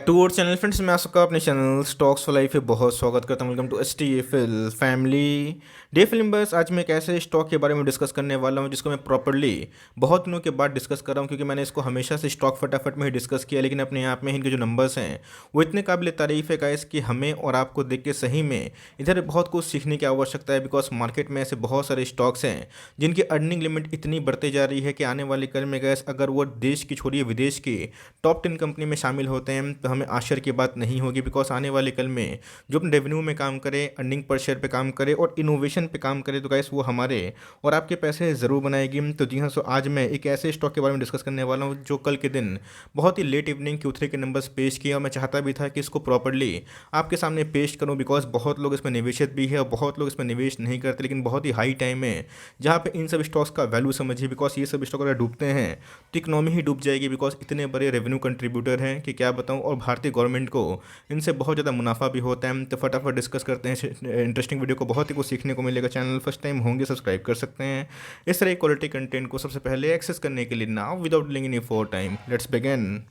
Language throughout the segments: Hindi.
टू और चैनल फ्रेंड्स, मैं आपका अपने चैनल स्टॉक्स फॉर लाइफ पे बहुत स्वागत करता हूं। Welcome to STFL family day film. बस आज मैं एक ऐसे स्टॉक के बारे में डिस्कस करने वाला हूं जिसको मैं प्रॉपर्ली बहुत दिनों के बाद डिस्कस कर रहा हूं, क्योंकि मैंने इसको हमेशा से स्टॉक फटाफट में ही डिस्कस किया, लेकिन अपने आप में इनके जो नंबर्स हैं वो इतने काबिल तारीफ है गाइस कि हमें और आपको देख के सही में इधर बहुत कुछ सीखने की आवश्यकता है। बिकॉज मार्केट में ऐसे बहुत सारे स्टॉक्स हैं जिनकी अर्निंग लिमिट इतनी बढ़ती जा रही है कि आने वाले कल में गैस अगर वो देश की छोड़िए विदेश की टॉप 10 कंपनी में शामिल होते हैं तो हमें आश्चर्य की बात नहीं होगी। बिकॉज आने वाले कल में जो अपने रेवेन्यू में काम करे, अर्निंग पर शेयर पे काम करे और इनोवेशन पे काम करे तो गाइस वो हमारे और आपके पैसे ज़रूर बनाएगी। तो जी हाँ, सो आज मैं एक ऐसे स्टॉक के बारे में डिस्कस करने वाला हूँ जो कल के दिन बहुत ही लेट इवनिंग Q3 के नंबर्स पेश किए, और मैं चाहता भी था कि इसको प्रॉपर्ली आपके सामने पेश करूँ। बिकॉज बहुत लोग इसमें निवेशित भी है और बहुत लोग इसमें निवेश नहीं करते, लेकिन बहुत ही हाई टाइम है जहाँ पे इन सब स्टॉक्स का वैल्यू समझिए। बिकॉज ये सब स्टॉक अगर डूबते हैं तो इकोनॉमी ही डूब जाएगी। बिकॉज इतने बड़े रेवेन्यू कंट्रीब्यूटर हैं कि क्या बताऊं, और भारतीय गवर्नमेंट को इनसे बहुत ज़्यादा मुनाफा भी होता है। तो फटाफट डिस्कस करते हैं इंटरेस्टिंग वीडियो को, बहुत ही कुछ सीखने को मिलेगा। चैनल फर्स्ट टाइम होंगे सब्सक्राइब कर सकते हैं इस तरह क्वालिटी कंटेंट को सबसे पहले एक्सेस करने के लिए। Now without delaying any for time, let's begin.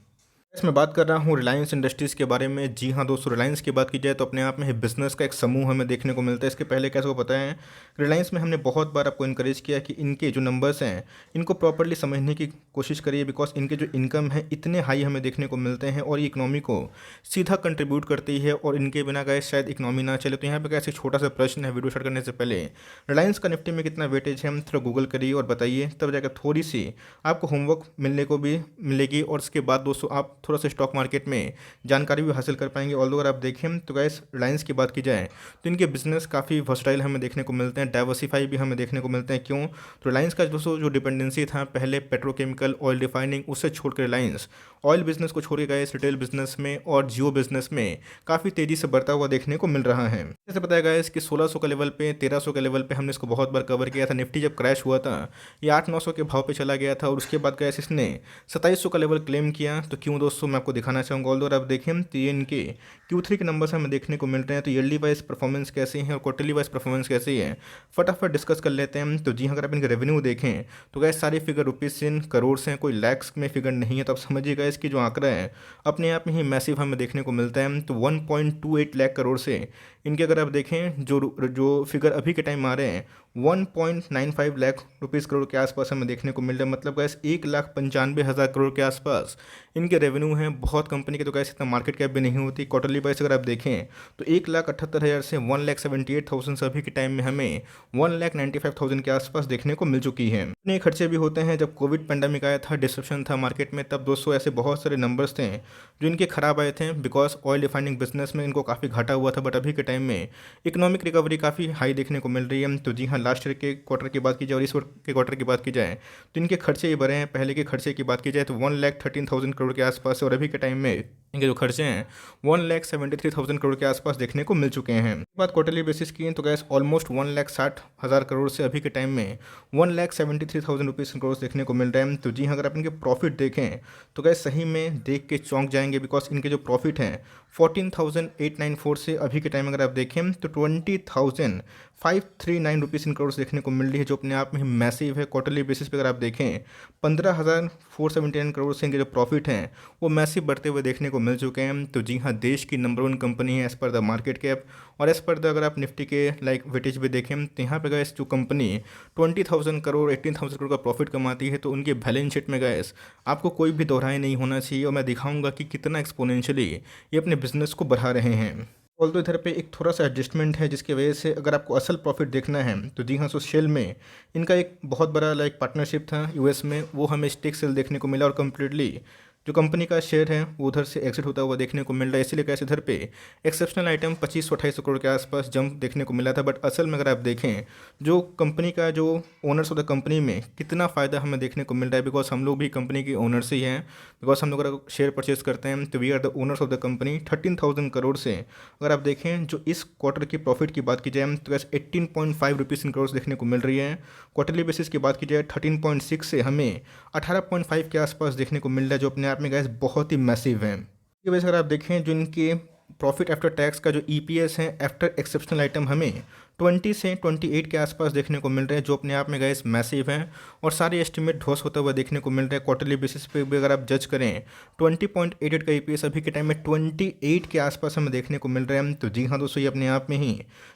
मैं बात कर रहा हूँ रिलायंस इंडस्ट्रीज़ के बारे में। जी हाँ दोस्तों, रिलायंस की बात की जाए तो अपने आप में बिजनेस का एक समूह हमें देखने को मिलता है। इसके पहले कैसे को पता है, रिलायंस में हमने बहुत बार आपको इनकरेज किया कि इनके जो नंबर्स हैं इनको प्रॉपर्ली समझने की कोशिश करिए। बिकॉज इनके जो इनकम है इतने हाई हमें देखने को मिलते हैं और ये इकनॉमी को सीधा कंट्रीब्यूट करती है, और इनके बिना गए शायद इकनॉमी ना चले। तो यहाँ पर कैसे छोटा सा प्रश्न है वीडियो स्टार्ट करने से पहले, रिलायंस का निफ्टी में कितना वेटेज है हम थोड़ा गूगल करिए और बताइए, तब जाकर थोड़ी सी आपको होमवर्क मिलने को भी मिलेगी। और उसके बाद दोस्तों आप थोड़ा सा स्टॉक मार्केट में जानकारी भी हासिल कर पाएंगे। ऑल्दो अगर आप देखें तो गाइस रिलायंस की बात की जाए तो इनके बिजनेस काफ़ी वर्सटाइल हमें देखने को मिलते हैं, डाइवर्सिफाई भी हमें देखने को मिलते हैं। क्यों? तो रिलायंस का दोस्तों जो डिपेंडेंसी था पहले पेट्रोकेमिकल ऑयल रिफाइनिंग, उससे छोड़कर रिलायंस ऑयल बिजनेस को छोड़ के गए रिटेल बिजनेस में और जियो बिजनेस में काफ़ी तेज़ी से बढ़ता हुआ देखने को मिल रहा है। जैसे बताया गया कि 1600 का लेवल पे, 1300 के लेवल पे हमने इसको बहुत बार कवर किया था। निफ्टी जब क्रैश हुआ था ये 800-900 के भाव पे चला गया था, और उसके बाद गैस इसने 2700 का लेवल क्लेम किया। तो क्यों दोस्तों, मैं आपको दिखाना चाहूँगा। ऑल्दो आप देखें तो ये इनके Q3 के नंबर्स हमें देखने को मिल रहे हैं। तो ईयरली वाइज परफॉर्मेंस कैसी है और क्वार्टरली वाइज परफॉर्मेंस कैसी है फटाफट डिस्कस कर लेते हैं। तो जी हाँ, अगर आप इनके रेवेन्यू देखें तो गैस सारे फिगर रुपीज़ से करोड़ से हैं, कोई लैक्स में फिगर नहीं है। तो आप समझिएगा इसकी जो आंकड़ा है अपने आप में ही मैसिव हमें देखने को मिलता है। तो 1.28 लाख करोड़ से इनके अगर आप देखें जो फिगर अभी के टाइम आ रहे हैं 1.95 लाख रुपीज़ करोड़ के आसपास हमें देखने को मिल रहा है। मतलब गैस 1,95,000 करोड़ के आसपास इनके रेवेन्यू हैं। बहुत कंपनी के तो गैस इतना मार्केट कैप भी नहीं होती। क्वार्टरली वाइज अगर आप देखें तो 1,78,000 से 1,78,000 से अभी के टाइम में हमें 1,95,000 के आसपास देखने को मिल चुकी है। इतने खर्चे भी होते हैं। जब कोविड पेंडेमिक आया था, डिस्ट्रप्शन था मार्केट में, तब दोस्तों ऐसे बहुत सारे नंबर्स थे जो इनके खराब आए थे। बिकॉज ऑयल रिफाइनिंग बिजनेस में इनको काफ़ी घाटा हुआ था। बट अभी के टाइम में इकोनॉमिक रिकवरी काफ़ी हाई देखने को मिल रही है। तो जी हाँ, लास्ट ईयर के क्वार्टर की बात की जाए और इस वर्ष के क्वार्टर की बात की जाए तो इनके खर्चे ही बढ़े हैं। पहले के खर्चे की बात की जाए तो 1,13,000 करोड़ के आसपास, और अभी के टाइम में इनके जो खर्चे हैं 1,73,000 करोड़ के आसपास देखने को मिल चुके हैं। बात क्वार्टरली बेसिस की तो गैस ऑलमोस्ट 1,60,000 करोड़ से अभी के टाइम में 1,73,000 रुपीज़ करोड़ देखने को मिल रहे हैं। तो जी हाँ, अगर आप इनके प्रॉफिट देखें तो गैस सही में देख के चौंक जाएंगे। बिकॉज इनके जो प्रॉफिट हैं 14,894 से अभी के टाइम अगर आप देखें तो 20,539 रुपीज़ इन करोड़ देखने को मिल रही है, जो अपने आप में मैसिव है। क्वार्टरली बेसिस पे अगर आप देखें 15,479 करोड़ से इनके जो प्रॉफिट हैं वो मैसिव बढ़ते हुए देखने को मिल चुके हैं। तो जी हाँ, देश की नंबर 1 कंपनी है as per the market cap, और एज़ पर द अगर आप निफ्टी के लाइक वेटेज भी देखें तो यहाँ पे गैस जो कंपनी 20,000 करोड़ 18,000 करोड़ का प्रॉफिट कमाती है तो उनके बैलेंस शीट में गैस आपको कोई भी दोहराए नहीं होना चाहिए। और मैं दिखाऊंगा कि कितना एक्सपोनेंशियली ये अपने बिजनेस को बढ़ा रहे हैं। ऑल्दो इधर पे एक थोड़ा सा एडजस्टमेंट है जिसकी वजह से अगर आपको असल प्रॉफिट देखना है तो जी हाँ, सो शेल में इनका एक बहुत बड़ा लाइक पार्टनरशिप था यूएस में, वो हमें स्टेक सेल देखने को मिला और कम्प्लीटली जो कंपनी का शेयर है वो उधर से एग्जिट होता हुआ देखने को मिल रहा है। इसीलिए कैसे इधर पे एक्सेप्शनल आइटम 25-28 करोड़ के आसपास जंप देखने को मिला था। बट असल में अगर आप देखें जो कंपनी का जो ओनर्स ऑफ द कंपनी में कितना फ़ायदा हमें देखने को मिल रहा है। बिकॉज हम लोग भी कंपनी के ओनर्स ही हैं। बिकॉज हम लोग अगर शेयर परचेज करते हैं तो we are the owners of the company. 13,000 crore से अगर आप देखें जो इस क्वार्टर की प्रॉफिट की बात की जाए तो वैसे 18.5 रुपीज़ इन करोड़ देखने को मिल रही है। क्वार्टरली बेसिस की बात की जाए 13.6 से हमें 18.5 के आसपास देखने को मिल रहा है, जो अपने आप में गैस बहुत ही मैसिव है। इसकी वजह से अगर आप देखें जो इनके प्रॉफिट आफ्टर टैक्स का जो ईपीएस है आफ्टर एक्सेप्शनल आइटम हमें 20 से 28 के आसपास देखने को मिल रहे हैं, जो अपने आप में गाइस मैसिव हैं और सारे एस्टिमेट ध्वस्त होता हुआ देखने को मिल रहे हैं। क्वार्टरली बेसिस पे भी अगर आप जज करें 20.88 का ईपीएस अभी के टाइम में 28 के आसपास हमें देखने को मिल रहे हैं। तो जी हाँ दोस्तों, ये अपने आप में ही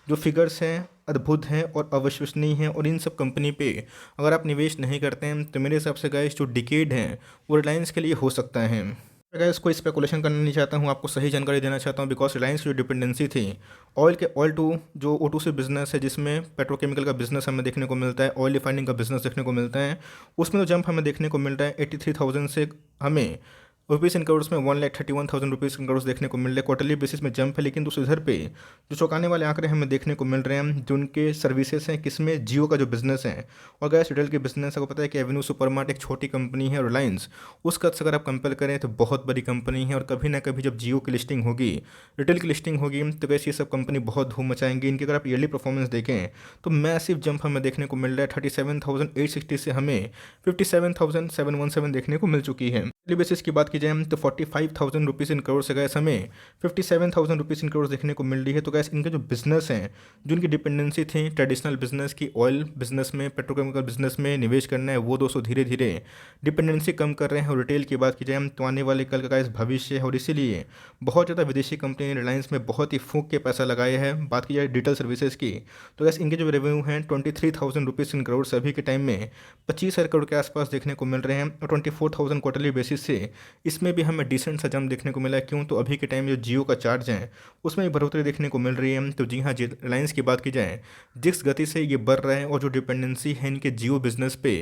जो फिगर्स हैं अद्भुत हैं और अविश्वसनीय हैं, और इन सब कंपनी पे अगर आप निवेश नहीं करते हैं तो मेरे हिसाब से गाइस जो डिकेड हैं वो रिलायंस के लिए हो सकता है। गाइस कोई स्पेकुलेशन करना नहीं चाहता हूँ, आपको सही जानकारी देना चाहता हूँ, बिकॉज रिलायंस की जो डिपेंडेंसी थी ऑयल टू जो O2C बिजनेस है, जिसमें पेट्रोकेमिकल का बिजनेस हमें देखने को मिलता है, ऑयल रिफाइनिंग का बिजनेस देखने को मिलता है, उसमें तो जंप हमें देखने को मिल रहा है 83,000 से हमें रुपीज़ इन करोड़ में 1,31,000 रुपीज़ इन करोड़ देखने को मिल रहे हैं। क्वार्टरली बेसिस में जंप है, लेकिन दूसरे इधर पे जो चौंकाने वाले आंकड़े हमें देखने को मिल रहे हैं जो उनके सर्विसेज हैं, किसमें जियो का जो बिजनेस है और गैस रिटेल के बिजनेस है। आपको पता है कि एवेन्यू सुपरमार्ट एक छोटी कंपनी है, रिलायंस उस कद से अगर आप कंपेयर करें तो बहुत बड़ी कंपनी है, और कभी ना कभी जब जियो की लिस्टिंग होगी, रिटेल की लिस्टिंग होगी, तो गैस ये सब कंपनी बहुत धूम मचाएंगी। इनकी अगर आप ईयरली परफॉर्मेंस देखें तो मैसिव जंप हमें देखने को मिल रहा है। 37,860 से हमें 57,717 देखने को मिल चुकी है। बेसिस की बात की जाए तो 45,000 रुपीज़ इन करोड़ से गैस हमें 57,000 रुपीज़ इन करोड़ देखने को मिल रही है। तो गैस इनके जो बिजनेस हैं, जो इनकी डिपेंडेंसी थी ट्रेडिशनल बिजनेस की, ऑयल बिजनेस में, पेट्रोकेमिकल बिजनेस में निवेश करना है, वो दोस्तों धीरे धीरे डिपेंडेंसी कम कर रहे हैं। और रिटेल की बात की जाए तो आने वाले कल का गैस भविष्य है, और इसीलिए बहुत ज़्यादा विदेशी कंपनी ने रिलायंस में बहुत ही फूंक के पैसा लगाया है। बात की जाए डिजिटल सर्विसेज की तो गैस इनके जो रेवेन्यू हैं 23,000 रुपीज़ इन करोड़ से अभी के टाइम में 25,000 करोड़ के आसपास देखने को मिल रहे हैं, और 24,000 क्वार्टरली बेसिस से इसमें भी हमें डिसेंट सा जंप देखने को मिला है। क्यों? तो अभी के टाइम में जो जियो का चार्ज है उसमें भी बढ़ोतरी देखने को मिल रही है। तो जी हाँ, रिलायंस की बात की जाए जिस गति से ये बढ़ रहा है और जो डिपेंडेंसी है इनके जियो बिजनेस पे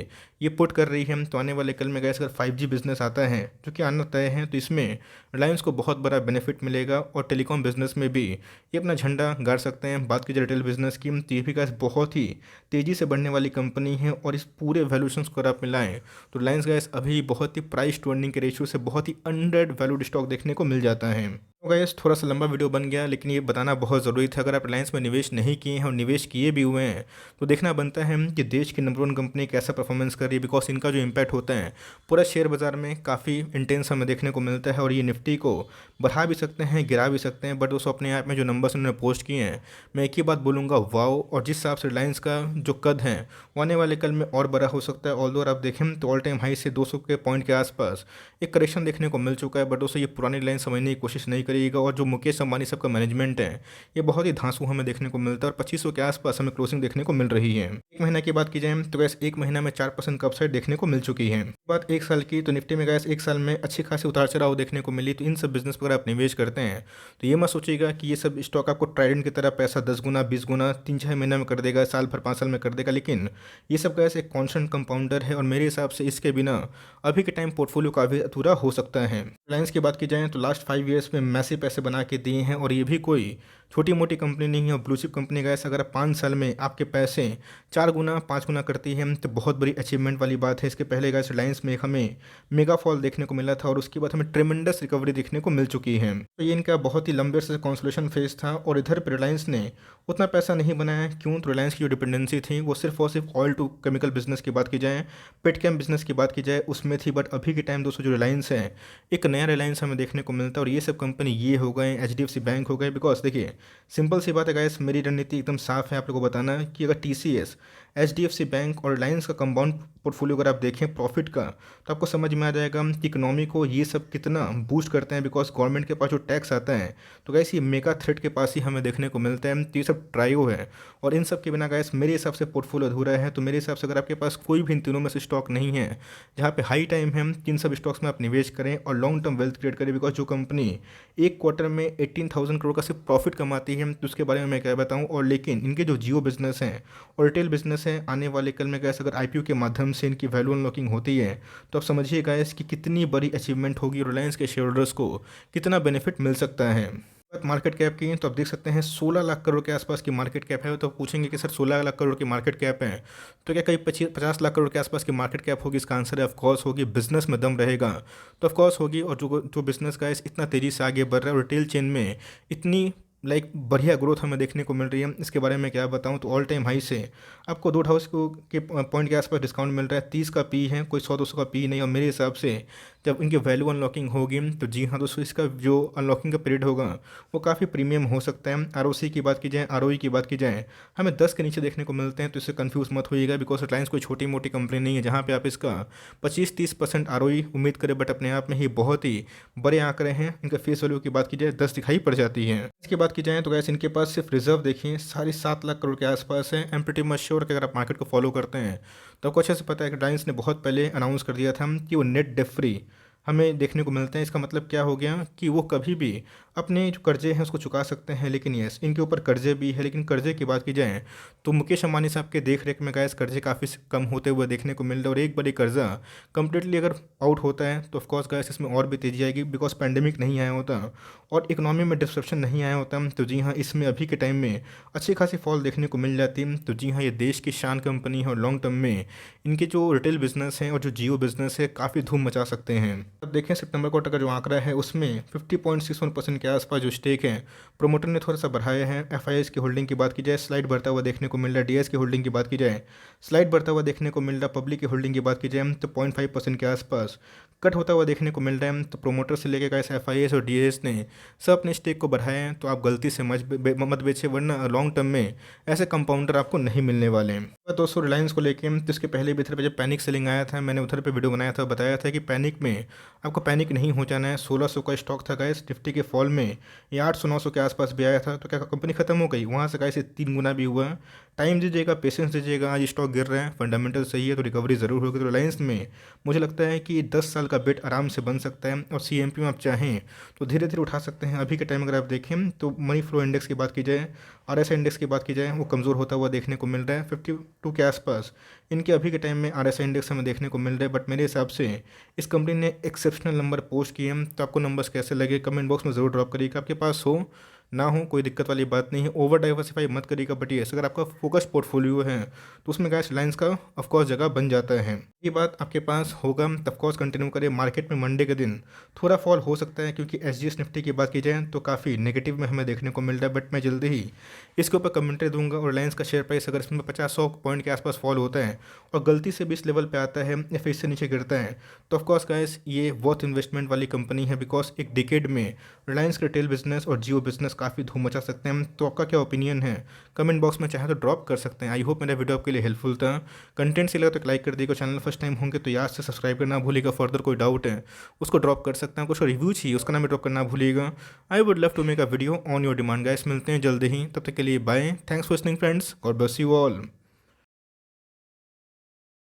ये पुट कर रही है, तो आने वाले कल में गैस अगर 5G बिजनेस आता है जो कि आना तय है, तो इसमें रिलायंस को बहुत बड़ा बेनिफिट मिलेगा, और टेलीकॉम बिजनेस में भी ये अपना झंडा गाड़ सकते हैं। बात की जाए रिटेल बिजनेस की तो ये भी गैस बहुत ही तेज़ी से बढ़ने वाली कंपनी है, और इस पूरे वैल्यूशन को अगर आप मिलाएं तो रिलायंस गैस अभी बहुत ही प्राइस टू अर्निंग के रेशियो से बहुत ही अंडर वैल्यूड स्टॉक देखने को मिल जाता है। तो गाइस थोड़ा सा लंबा वीडियो बन गया, लेकिन ये बताना बहुत ज़रूरी था। अगर आप रिलायंस में निवेश नहीं किए हैं और निवेश किए भी हुए हैं तो देखना बनता है कि देश की नंबर 1 कंपनी कैसा परफॉर्मेंस कर रही है, बिकॉज इनका जो इम्पैक्ट होता है पूरा शेयर बाजार में काफ़ी इंटेंस हमें देखने को मिलता है, और ये निफ्टी को बढ़ा भी सकते हैं, गिरा भी सकते हैं। बट दोस्तों अपने आप में जो नंबर्स उन्होंने पोस्ट किए हैं, मैं एक ही बात बोलूँगा, वाओ। और जिस हिसाब से रिलायंस का जो कद है वो आने वाले कल में और बड़ा हो सकता है। ऑल्दो आप देखें तो ऑल टाइम हाई से 200 के पॉइंट के आसपास एक करेक्शन देखने को मिल चुका है। बट दोस्तों ये पुरानी लाइन समझने की कोशिश नहीं करिएगा, और जो मुकेश अंबानी सबका मैनेजमेंट है ये बहुत ही धांसू हमें देखने को मिलता है, और 2500 के आसपास हमें क्लोजिंग देखने को मिल रही है। एक महीना की बात की जाए तो गैस एक महीना में 4% का अपसाइड देखने को मिल चुकी है। बात एक साल की तो निफ्टी में गैस एक साल में अच्छी खासी उतार चढ़ाव देखने को मिली। तो इन सब बिजनेस पर अगर आप निवेश करते हैं तो ये मत सोचिएगा कि ये सब स्टॉक आपको ट्राइडेंट की तरह पैसा 10 गुना 20 गुना 3-6 महीने में कर देगा, साल भर 5 साल में कर देगा, लेकिन ये सब गैस एक कॉन्स्टेंट कंपाउंडर है, और मेरे हिसाब से इसके बिना अभी के टाइम पोर्टफोलियो काफ़ी अधूरा हो सकता है। रिलायंस की बात की जाए तो लास्ट 5 ईयर्स में मैसिव पैसे बना के दिए हैं, और ये भी कोई छोटी मोटी कंपनी नहीं है, और ब्लू चिप कंपनी का ऐसा अगर 5 साल में आपके पैसे 4 गुना 5 गुना करती है तो बहुत बड़ी अचीवमेंट वाली बात है। इसके पहले गैस रिलायंस में एक हमें मेगा फॉल देखने को मिला था, और उसके बाद हमें ट्रेमेंडस रिकवरी देखने को मिल चुकी है। तो ये इनका बहुत ही लंबे से कॉन्सोलेशन फेज था, और इधर पर रिलायंस ने उतना पैसा नहीं बनाया। क्यों? तो रिलायंस की जो डिपेंडेंसी थी वो सिर्फ और सिर्फ ऑयल टू केमिकल बिजनेस की बात की जाए, पेटकेम बिजनेस की बात की जाए उसमें थी। बट अभी के टाइम दोस्तों जो रिलायंस है एक नया रिलायंस हमें देखने को मिलता है, और ये सब कंपनी ये हो गए, HDFC बैंक हो गए। बिकॉज देखिए सिंपल सी बात है गाइस, मेरी रणनीति एकदम साफ है आप लोगों को बताना कि अगर TCS, HDFC बैंक और रिलायंस का कंपाउंड पोर्टफोलियो अगर आप देखें प्रॉफिट का, तो आपको समझ में आ जाएगा कि इकोनॉमी को ये सब कितना बूस्ट करते हैं। बिकॉज गवर्नमेंट के पास जो टैक्स आता है तो गैस ये मेगा थ्रेट के पास ही हमें देखने को मिलता है। तो ये सब ट्रायो है, और इन सब के बिना गैस मेरे हिसाब से पोर्टफोलियो अधूरा है। तो मेरे हिसाब से अगर आपके पास कोई भी इन तीनों में से स्टॉक नहीं है जहाँ पे हाई टाइम है, इन सब स्टॉक्स में आप निवेश करें और लॉन्ग टर्म वेल्थ क्रिएट करें। बिकॉज जो कंपनी एक क्वार्टर में 18,000 करोड़ का सिर्फ प्रॉफिट कमाती है तो उसके बारे में मैं क्या बताऊँ। और लेकिन इनके जो जियो बिजनेस हैं और रिटेल बिजनेस है, आने वाले कल में गैस अगर IPO के माध्यम से इनकी वैल्यू अनलॉकिंग होती है तो आप समझिए गैस कि कितनी बड़ी अचीवमेंट होगी, रिलायंस के शेयर होल्डर्स को कितना बेनिफिट मिल सकता है। मार्केट कैप की तो आप देख सकते हैं 16 लाख करोड़ के आसपास की मार्केट कैप है। तो पूछेंगे कि सर 16 लाख करोड़ की मार्केट कैप है तो क्या कहीं 50 लाख करोड़ के आसपास की मार्केट कैप होगी? इसका आंसर है ऑफकोर्स होगी। बिजनेस में दम रहेगा तो ऑफकोर्स होगी। और जो बिजनेस का इतना तेज़ी से आगे बढ़ रहा है और रिटेल चेन में इतनी लाइक बढ़िया ग्रोथ हमें देखने को मिल रही है। इसके बारे में क्या बताऊं, तो ऑल टाइम हाई से आपको 2 को के पॉइंट के आसपास डिस्काउंट मिल रहा है। 30 का पी है, कोई 100-200 का पी नहीं। और मेरे हिसाब से जब इनकी वैल्यू अनलॉकिंग होगी तो जी हाँ दोस्तों, इसका जो अनलॉकिंग का पीरियड होगा वो काफ़ी प्रीमियम हो सकता है। आर की बात की जाए, आर की बात की जाए, हमें 10 के नीचे देखने को मिलते हैं, तो इससे कन्फ्यूज़ मत होइएगा। बिकॉज रिलायंस कोई छोटी मोटी कंपनी नहीं है जहाँ पे आप इसका 25-30% आर उम्मीद करें, बट अपने आप में ही बहुत ही बड़े आंकड़े हैं। इनका फेस वैल्यू की बात की जाए 10 दिखाई पड़ जाती है। इसकी बात की जाए तो गैस इनके पास सिर्फ रिजर्व देखिए 7.5 लाख करोड़ के आसपास है। एम प्रीटी मच श्योर कि अगर आप मार्केट को फॉलो करते हैं तो आपको अच्छे से पता है कि रिलायंस ने बहुत पहले अनाउंस कर दिया था कि वो नेट डेट फ्री हमें देखने को मिलते हैं। इसका मतलब क्या हो गया कि वो कभी भी अपने जो कर्जे हैं उसको चुका सकते हैं। लेकिन यस, इनके ऊपर कर्जे भी है, लेकिन कर्जे की बात की जाए तो मुकेश अंबानी साहब के देख रेख में गैस कर्जे काफ़ी कम होते हुए देखने को मिल रहा है। और एक बार ये कर्जा कंप्लीटली अगर आउट होता है तो ऑफकोर्स गैस इसमें और भी तेजी आएगी। बिकॉज पैंडेमिक नहीं आया होता और इकोनॉमी में डिस्ट्रप्शन नहीं आया होता, तो जी हाँ इसमें अभी के टाइम में अच्छी खासी फॉल देखने को मिल जाती। तो जी हाँ, ये देश की शान कंपनी है और लॉन्ग टर्म में इनके जो रिटेल बिजनेस हैं और जो जियो बिजनेस है काफ़ी धूम मचा सकते हैं। अब देखें सितंबर क्वार्टर का जो आंकड़ा है उसमें 50.61% के आसपास जो स्टेक है प्रोमोटर ने थोड़ा सा बढ़ाया है। एफ की होल्डिंग की बात की जाए स्लाइड बढ़ता हुआ देखने को मिल रहा है। डी की होल्डिंग की बात की जाए स्लाइड बढ़ता हुआ देखने को मिल रहा है। पब्लिक की होल्डिंग की बात की जाए तो 0.5% के आसपास कट होता हुआ देखने को मिल रहा है। तो प्रोमोटर से लेकर कैसे एफ और डी ने सब अपने स्टेक को बढ़ाया है। तो आप गलती से मत बेचे, वरना लॉन्ग टर्म में ऐसे कंपाउंडर आपको नहीं मिलने वाले हैं। तो दोस्तों रिलायंस को लेके तो इसके पहले भी इधर पे जब पैनिक सेलिंग आया था, मैंने उधर पे वीडियो बनाया था, बताया था कि पैनिक में आपको पैनिक नहीं हो जाना है। 1600 का स्टॉक था गाइस, निफ्टी के फॉल में ये 800-900 के आसपास भी आया था। तो क्या कंपनी खत्म हो गई? वहाँ से गाइस 3 गुना भी हुआ। टाइम दीजिएगा, पेशेंस दीजिएगा। आज स्टॉक गिर रहे हैं, फंडामेंटल सही है तो रिकवरी ज़रूर होगी। तो रिलायंस में मुझे लगता है कि 10 साल का बेट आराम से बन सकता है। और CMP में आप चाहें तो धीरे धीरे उठा सकते हैं। अभी के टाइम अगर आप देखें तो मनी फ्लो इंडेक्स की बात की जाए, RSI इंडेक्स की बात की जाए, वो कमज़ोर होता हुआ देखने को मिल रहा है। 52 के आसपास इनके अभी के टाइम में RSI इंडेक्स हमें देखने को मिल रहा है। बट मेरे हिसाब से इस कंपनी ने एक्सेप्शनल नंबर पोस्ट किए हैं। तो आपको नंबर्स कैसे लगे कमेंट बॉक्स में ज़रूर ड्रॉप करिएगा। आपके पास हो ना हो कोई दिक्कत वाली बात नहीं है, ओवर डाइवर्सिफाई मत करिएगा। बट ये अगर आपका फोकस पोर्टफोलियो है तो उसमें गैस रिलायंस का ऑफकोर्स जगह बन जाता है। ये बात आपके पास होगा तो ऑफकोर्स कंटिन्यू करिए। मार्केट में मंडे के दिन थोड़ा फॉल हो सकता है क्योंकि SGS निफ्टी की बात की जाए तो काफ़ी नेगेटिव में हमें देखने को मिल रहा है। बट मैं जल्दी ही इसके ऊपर कमेंट्री दूंगा। और रिलायंस का शेयर प्राइस अगर इसमें 50-100 पॉइंट के आसपास फॉल होता है और गलती से भी इस लेवल पे आता है या फिर इससे नीचे गिरता है तो ऑफकोर्स गाइस ये वर्थ इन्वेस्टमेंट वाली कंपनी है। बिकॉज एक डिकेड में रिलायंस के रिटेल बिजनेस और जियो बिजनेस काफ़ी धूम मचा सकते हैं। तो आपका क्या ओपिनियन है कमेंट बॉक्स में चाहे तो ड्रॉप कर सकते हैं। आई होप मेरा वीडियो आपके लिए हेल्पफुल था। कंटेंट से लगा तो लाइक कर दीजिएगा। चैनल फर्स्ट टाइम होंगे तो याद से सब्सक्राइब करना भूलिएगा। फर्दर कोई डाउट है उसको ड्रॉप कर सकते हैं। कुछ रिव्यू चाहिए उसका नाम भी ड्रॉप करना भूलिएगा। I would love to make a video on your demand guys. मिलते हैं जल्दी ही, तब तक के लिए bye. Thanks for listening friends, God bless you all.